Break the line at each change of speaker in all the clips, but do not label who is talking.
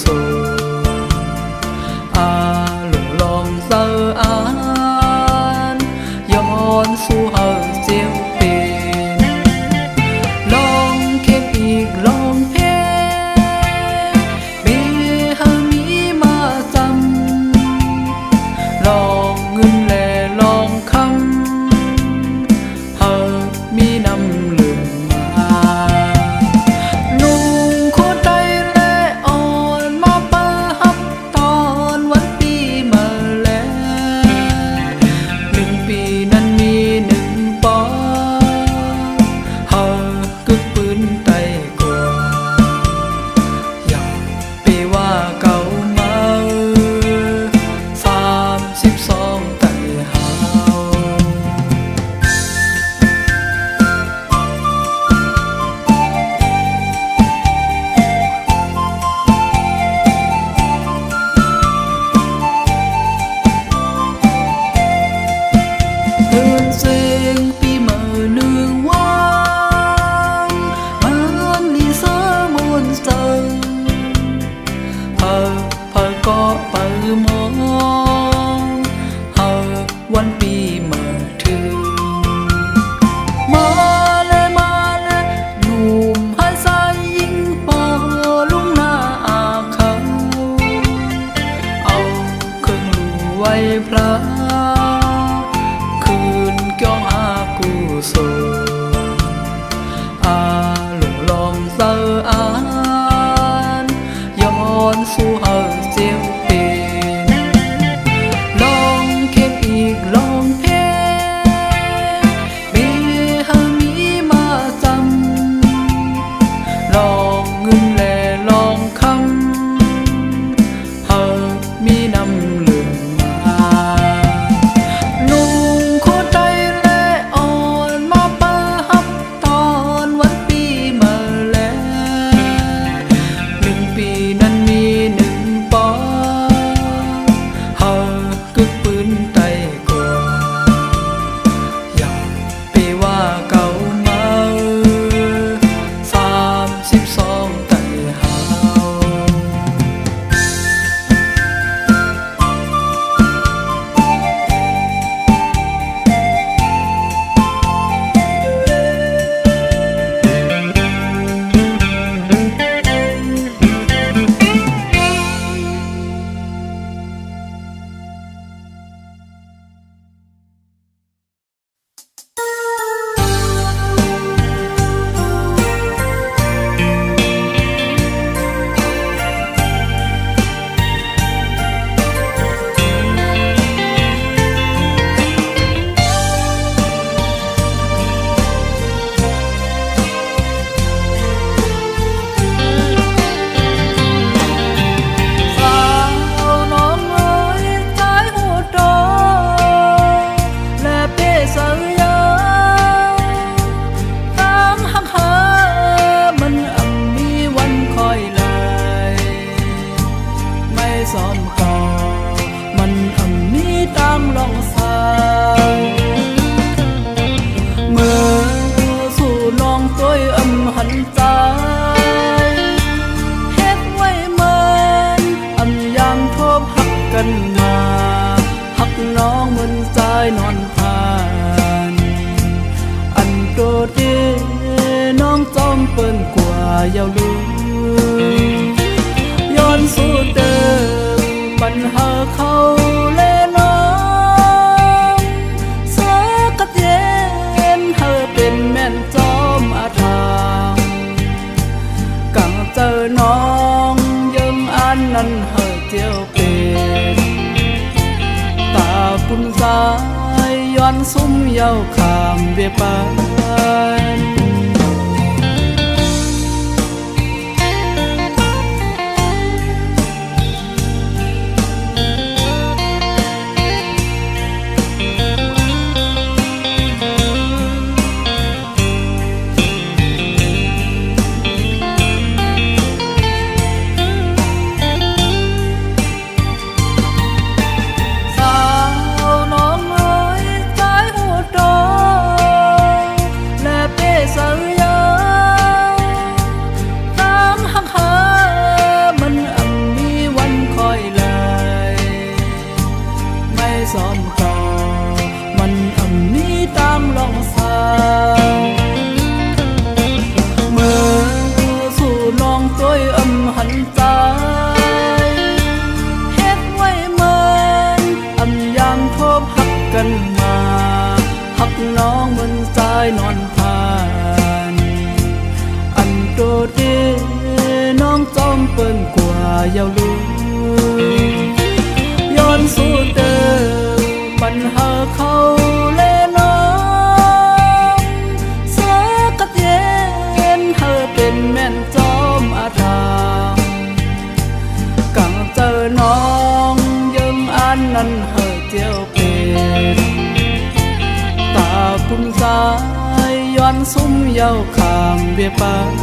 สูอาหลงลองเซออานย้อนสู่เฮาเจียวเป็นลองเข็มอีกลองเพเบเฮามีมาจำลองเงินและลองคำเฮามีนำเหลืองมานุ่งโคตรและอ่อนมาปะฮับตอนวันปีมาแล้ว1 ปีนั้นมี1 ปอเฮากึกปืนไต่กว่าอย่าไปว่าเก่ามา32ไต่เฮาตื่นเสียงปีเมื่อหนึ่งวันมันลีเสมนเสงเผอก็เปิดมองวันปีเมื่อถึงมาเลยหนุ่มให้สายยิงปอลุงหน้าเขาเอาเครื่องลู่ไว้พระคืนเกี่ยวหากูโซอาหลงลองเซออานย้อนสู่เฮาเจียวเป็นลองเข็มอีกลองเพเบเฮามีมาจำลองเงินและลองคำเฮามีนำเหลืองมานุ่งโคตรและอ่อนมาปะฮับตอนวันปีมาแล้ว1 ปีนั้นมี1 ปอเฮากึกปืนไต่กว่าอย่าไปว่าเก่ามา32ไต่เฮา ยาวลืมย้อนสู่เดิมปัญหาเขาและน้องสากัดเย็นเธอเป็นแม่นจอมอาทางกังเจอน้องยังอันนั้นเธอเจียวเป็นตาคุณสายย้อนซุ้มเย้าขามเบียปานส ตัวหันใจเฮ็ดไว้เมินยามทบหักกันมาหักน้องเหมือนสายนอนผ่านโดดเด่นน้องจอมเปิ้นกว่าเยาวลูย้อนสู่เดิมปัญหาเขาและน้องเสียกัดเย็นเธอเป็นแม่นจอมอาธรรมกังเจอน้องยังอันนั้นเธอเจียวเป็นตาพุ่มสายย้อนซุ้มเยาขามเบียปาน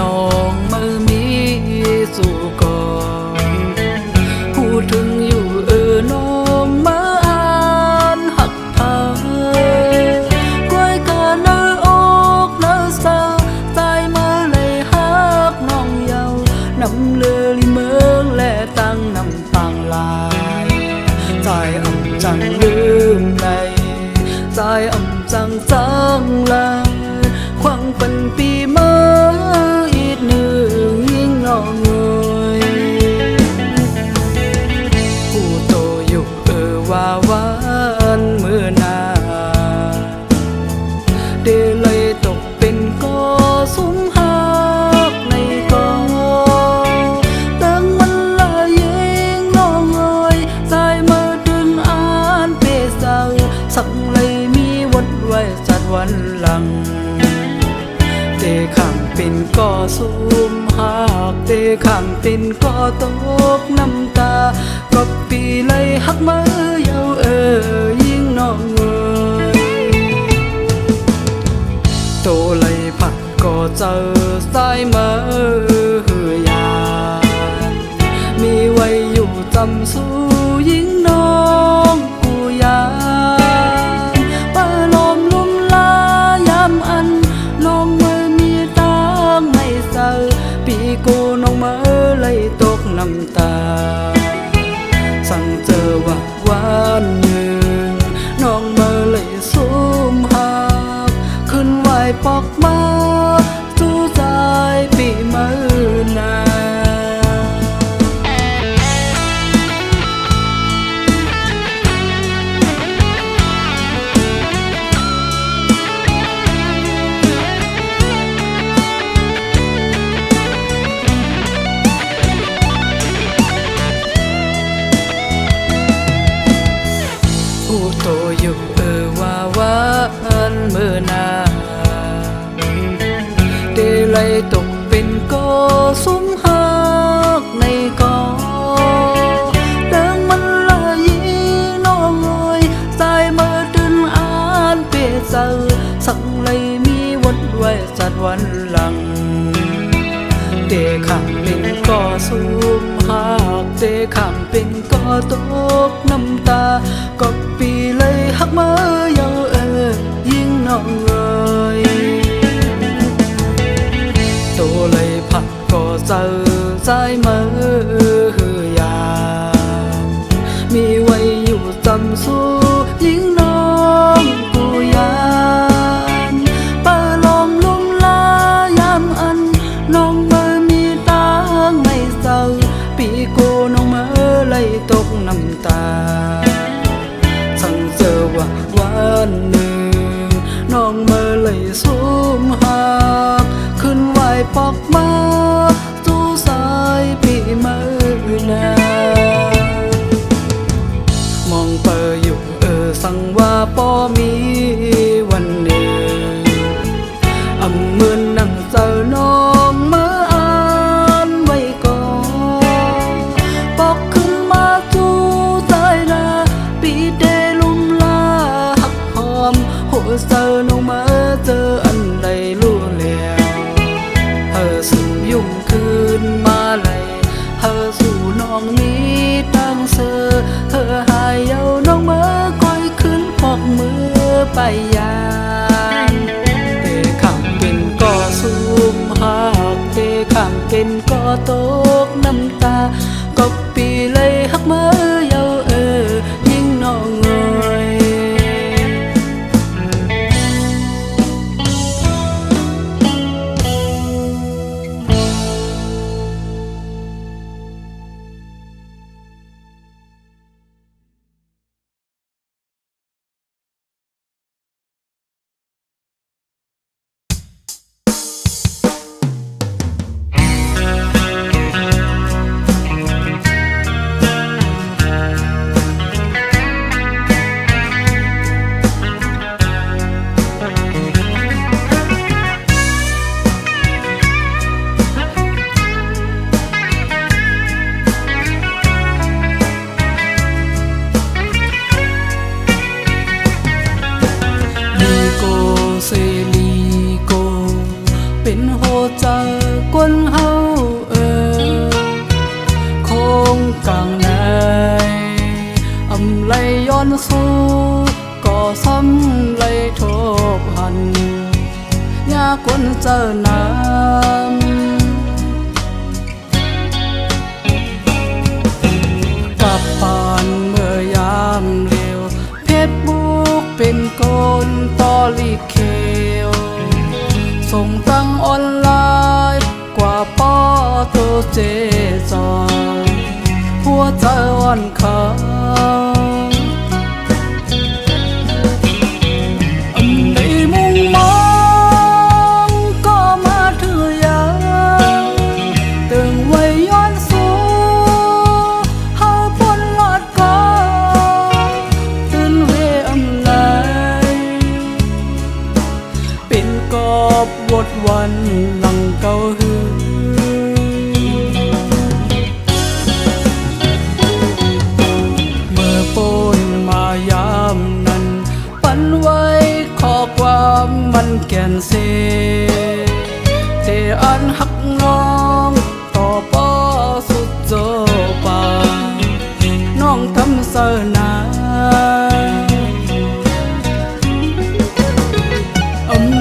น้องมือมีสู่ก่อนพูดถึงอยู่น้องมาอ่านหักพากล้วยกะเนออกเนอสาตายมาเลยหักน้องเยาวนำเลือลิเมืองและตั้งนำต่างลายใจจังลืมในใจจังลายควังเป็นปีมาอีกหนึ่งยิ่งน้องเอ่ยผู้โตอยู่ว่าวันมือนาเดเลยตกเป็นก็สุมหักในกอตั้งวันละยิ่งน้องเอ่ยใจมาดึงอ่านเปเศร้าสั่งเลยมีวัดไว้จัดวันหลังเตะข้างเป็นก่อสุมหักเตะข้างเป็นก่อตกน้ำตาก็ปีเลยหักมือเยายิ่งน้องเอ่ยโตเลยผัดก็เจอสายมือยานมีไว้อยู่จำสู้ยิ่งน้องกูยานป้าลมลุ่มลายามอันน้องปีกูน้องมาเลยตกน้ำตาสั่งเจอว่าวันหนึ่งน้องมาเลยสุมหักขึ้นไหวปอกมาสู้ใจปีมือนาผู้โตอยู่ว่าวันมือนาเดเลยตกเป็นก็สุมหักในกอดังมันละยีน้องเอ่ยสายมือดึงอ่านเปเศร้าสั่งเลยมีวัดไว้จัดวันหลังเดข้างเป็นก็สุมหักเดข้างเป็นก็ตกน้ำตาก็ปีเลยหักมือเยายิ่งน้องเอ่ยโตเลยผัดก็เจอสายมือยามมีไว้อยู่จำสู้ยิ่งน้องกูยานป้าลมลุ่มลายามอันน้องมือมีตังไม่เศร้าปีกูน้องมือเลยตกน้ำตาสั่งเจอว่าวันหนึ่งน้องมาเลยสุมหักขึ้นไหวปอกมาสู้สายปีมือนา ห็นก็ตกน้ำตาก็ปีเลยหักมือเยายิ่งน้องเอ่ยเป็นโหใจคนเฮาคงกลางในอำไลย้อนสู้ก็ซ้ำไลทบหันยาคนเจอน้ำกับปานเมื่อยามเร็วเพชรบุกเป็นคนตอลีเควส่งตั้งออนไลน์กว่าป้อตัวเจจอยหัวใจอ่อนเขาได้มุ่งมองก็มาถือยาตึงไว้ย้อนสู้หาผลลอดก็ตื่นเวอำไลเป็นกอบวดวันหลังเก่าหือเมื่อปนมายามนั้นปันไว้ขอความมันแก่นเสเจอันหักน้องต่อป้อสุดโจปาน้องทำเสนา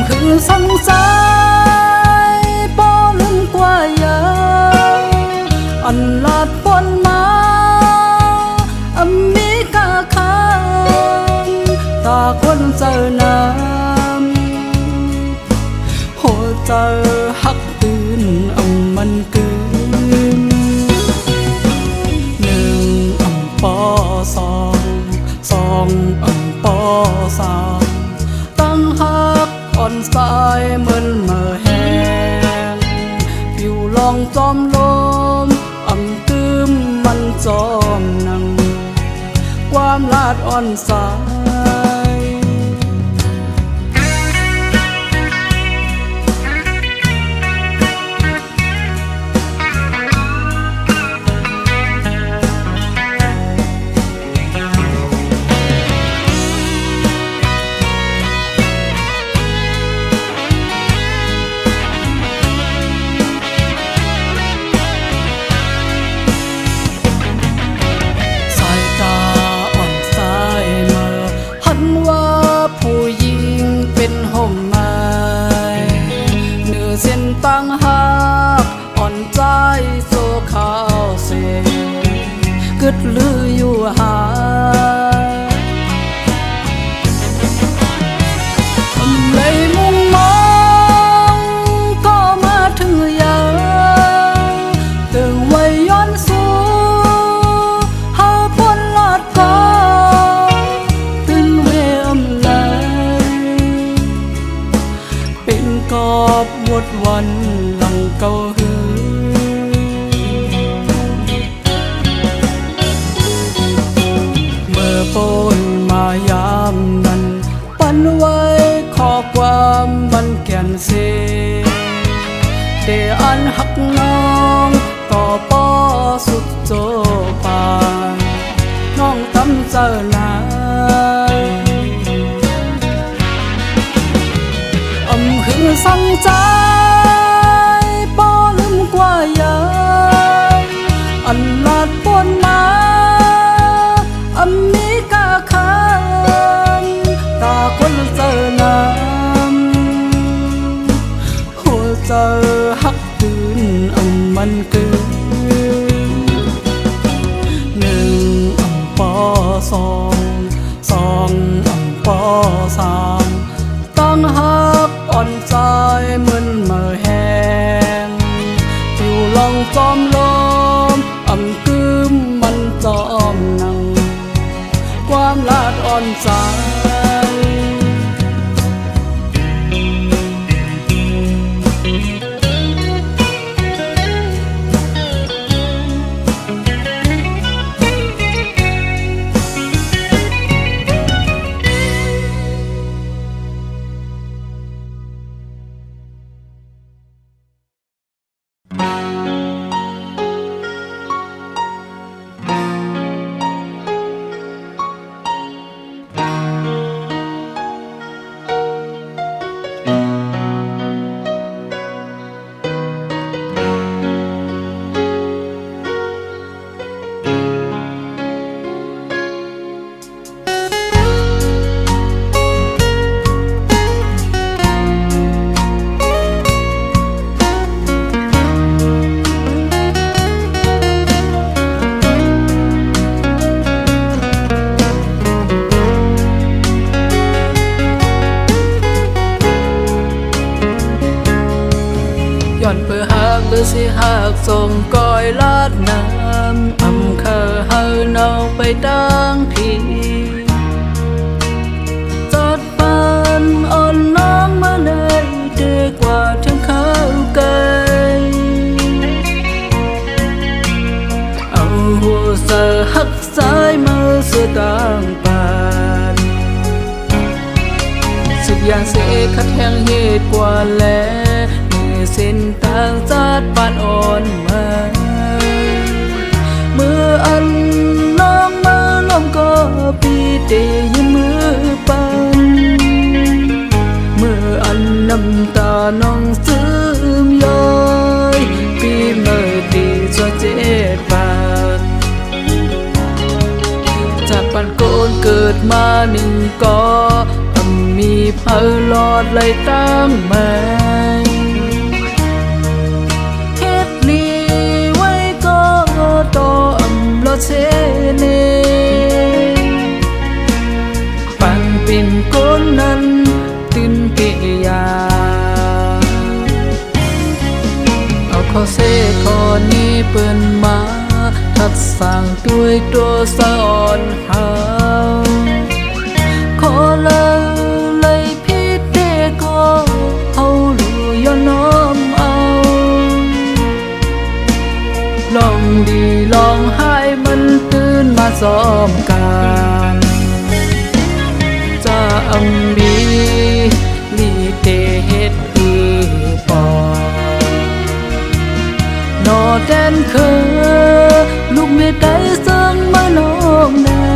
คือสังใจป้อลืมกว่ายาอันลาดปนมาอมีกาคานตาคนเจอน้ำหัวใจหักตื่นมันเกินหนึ่งปอสองปอสามตั้งหักอ่อนสายเหมือนเมื่อแห้งผิวลองจอมลมตืมมันจอมนังความลาดอ่อนสายตั้งหักอ่อนใจโซข้าวเสกึดลืออยู่หาเลยมุ่งมองก็มาถึงยาตึงไว้ย้อนสู้หาผลลอดก็ตื่นเวอำไลเป็นกอบวดวันหลังเก่าหือเมื่อปนมายามนั้นปันไว้ขอความมันแก่นเสเดอันหักน้องต่อป้อสุดโจปานน้องทำเจอหนาหึงสั่งใจป้อลืมกว่ายาอันลาดปนมามีกาคานตาคนเจอน้ำหัวใจหักตื่นม อ่อนใจย้อนเพื่อหักหรือสิหักส่งก้อยลาดน้ำอำเคอเฮาเนาไปดังพี่จอดปานอ่อนน้องมาเลยดีกว่าทั้งเขาไกลเอาหัวเสือหักสายมาเสือต่างปานสุดอย่างเสียขัดแห้งเหตุกว่าแล้วเส้นทางจัดปานอ่อนมาเมื่ออันน้องมาล้มก็ปีเตยมือปันเมื่ออันน้ำตาน้องซึมย้อยปีเมื่อตีชัวเจ็ดปานจากปันโกนเกิดมาหนึ่งก็มีเพลลอดเลยตั้งไม้เชเนปันปิ่นก้นนั้นตินเกียาเอาข้อเสคอนี้เปิ้นมาทัดสั่งด้วยตัวสะอ่อนหาขอเลยพี่เด็กก็เอาลูยอน้อมเอาลองดีลองให้มันตื่นมาซ้อมกันจะอำบีลีเตเฮ็ดอีปอนอแดนคือลูกเมียได้สั่งมาน้องแน่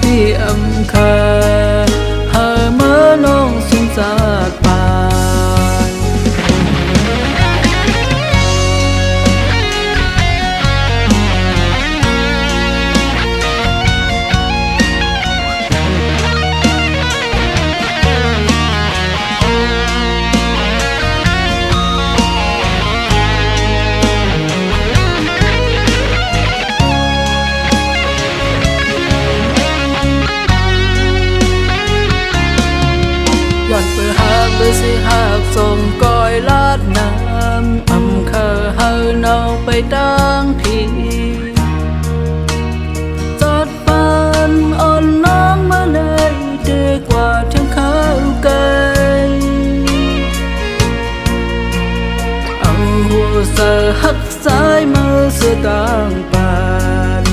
ที่อำคาหาเมื่อน้องสงสารปาย้อนเพื่อหักหรือสิหักส่งก้อยลาดน้ำอำเคอเฮาเนาไปดังพี่จอดปานอ่อนน้องมาเลยดีกว่าทั้งเขาไกลเอาหัวเสือหักสายมาเสือต่างปาน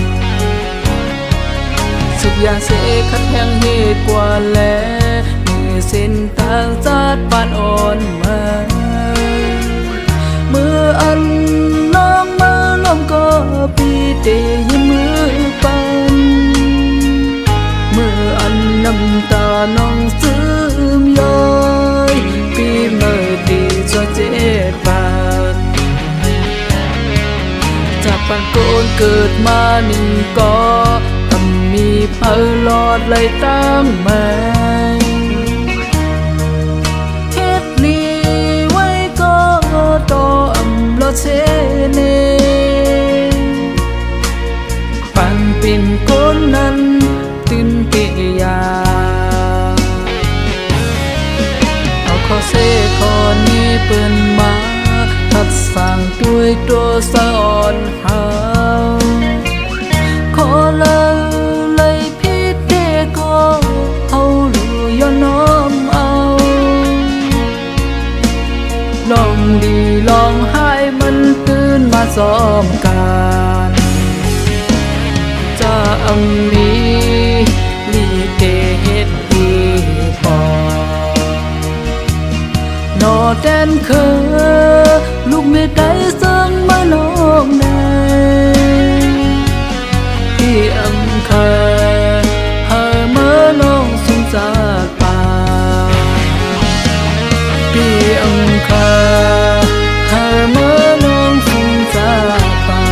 สุดอย่างเสียขัดแห้งเหตุกว่าแล้วเส้นทางจัดปานอ่อนมาเมื่ออันน้องมาล้มก็ปีเตยมือปันเมื่ออันน้ำตาน้องซึมย้อยปีเมื่อตีชัวเจ็ดปานจากปันโกนเกิดมาหนึ่งก็มีเพลลอดเลยตั้งไม้เชเนปันปิ่นก้นนั้นตินเกียาเอาข้อเสคอนี้เปิ้นมาทัดสั่งด้วยตัวสะอ่อนหาขอเลย ซ้อมกันจะมีลีเกเฮ็ดดีปอนอแดนเคอลูกไม่ได้สั่งมาน้องในที่อำคาหามาน้องสงสารป่าพี่อำคาหามาน้องสงสารป่า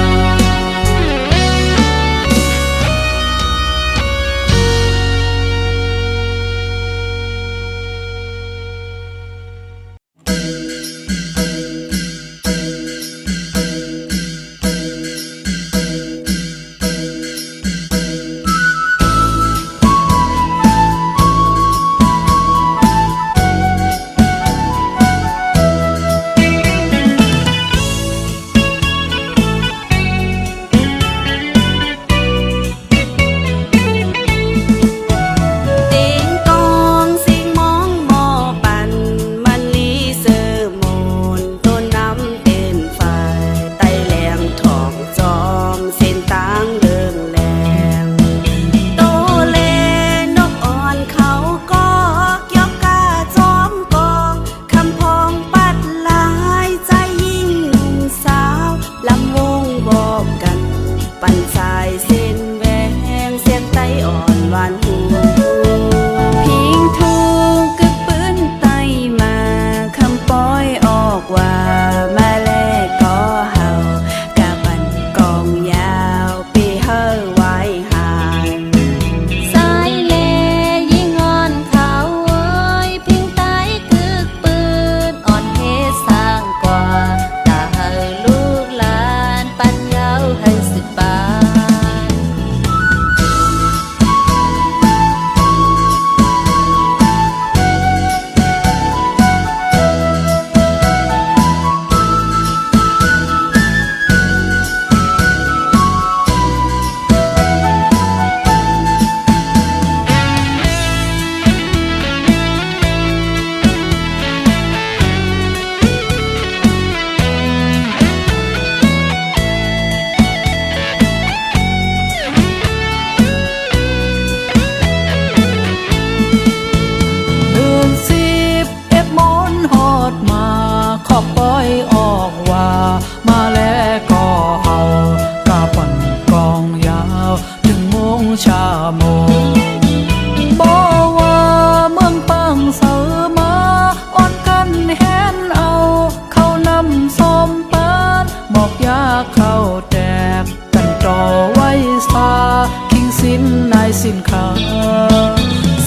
สินค้า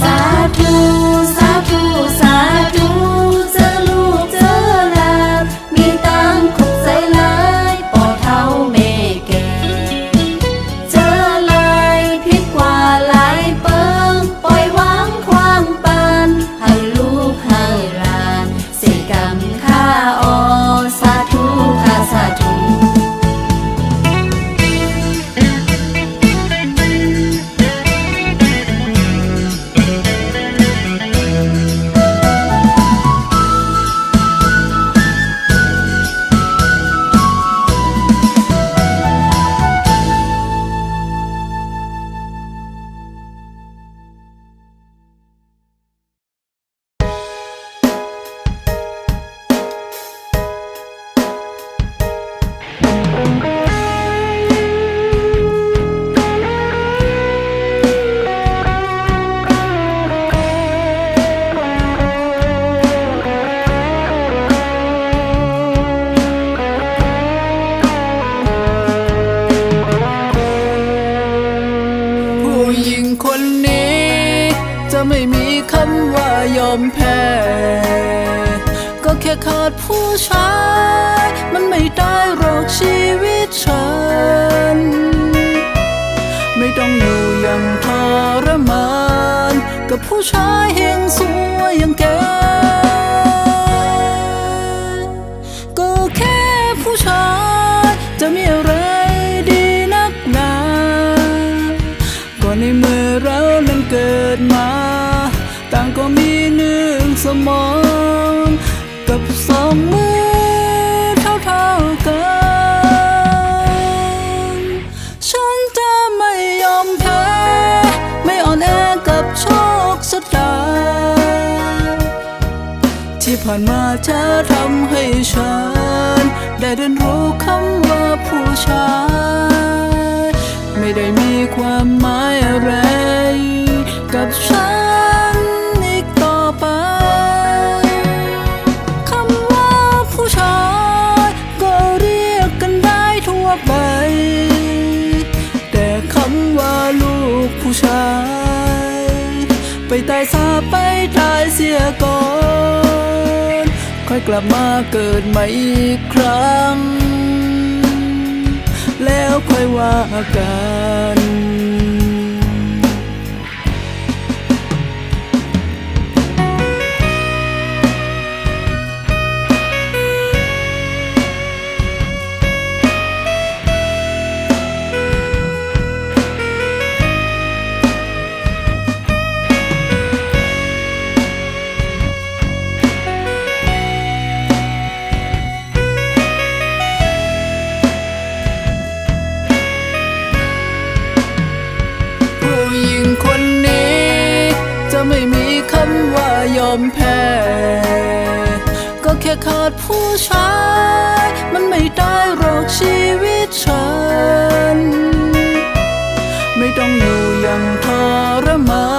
สาธุสาธุสาธุเจอลูกเจอหลานมีตังขบใจหลายปอเท่าแม่แก่เจอหลายพิษกว่าหลายเปิงปล่อยวางความปันให้ลูกให้หลานสิกรรมข้าออสาธุข้าสาธุ
คนนี้จะไม่มีคำว่ายอมแพ้ก็แค่ขาดผู้ชายมันไม่ได้หรอกชีวิตฉันไม่ต้องอยู่อย่างทรมานกับผู้ชายเฮงสวยอย่างแกก็แค่ผู้ชายจะมีอะไรดีนักหนาก็ในเมื่อเรานั้นเกิดมาต่างก็มีหนึ่งสมองกับสองมือเท่ากัน ผ่านมาเธอทำให้ฉันได้เรียนรู้คำว่าผู้ชายไม่ได้มีความหมายอะไรกับฉันอีกต่อไปคำว่าผู้ชายก็เรียกกันได้ทั่วไปแต่คำว่าลูกผู้ชายไปตายซะไปตายเสียก่อนค่อยกลับมาเกิดใหม่อีกครั้งแล้วค่อยว่ากันไม่มีคำว่ายอมแพ้ก็แค่ขาดผู้ชายมันไม่ได้หรอกชีวิตฉันไม่ต้องอยู่อย่างทรมา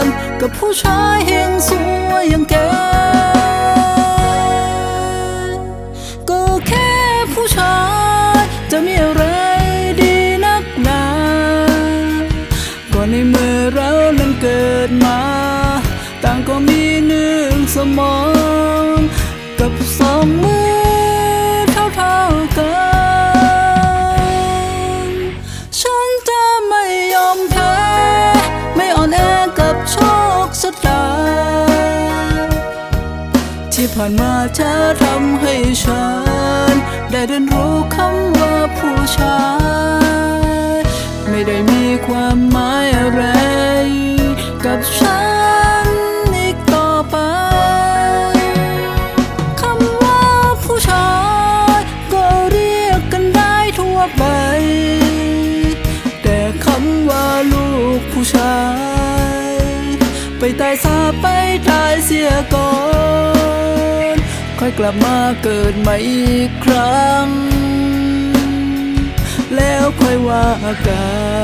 นกับผู้ชายเฮงสวยอย่างแกก็แค่ผู้ชายจะมีอะไรดีนักหนาก็ในเมื่อเรานั้นเกิดมาต่างก็มีหนึ่งสมองกับสองมือเท่ากันฉันจะไม่ยอมแพ้ไม่อ่อนแอกับโชคชะตาที่ผ่านมาเธอทำให้ฉันได้เรียนรู้คำว่าผู้ชายไม่ได้มีความหมายอะไรกับฉันอีกต่อไปคำว่าผู้ชายก็เรียกกันได้ทั่วไปแต่คำว่าลูกผู้ชายไปตายซะไปตายเสียก่อนค่อยกลับมาเกิดใหม่อีกครั้งแล้วค่อยว่ากัน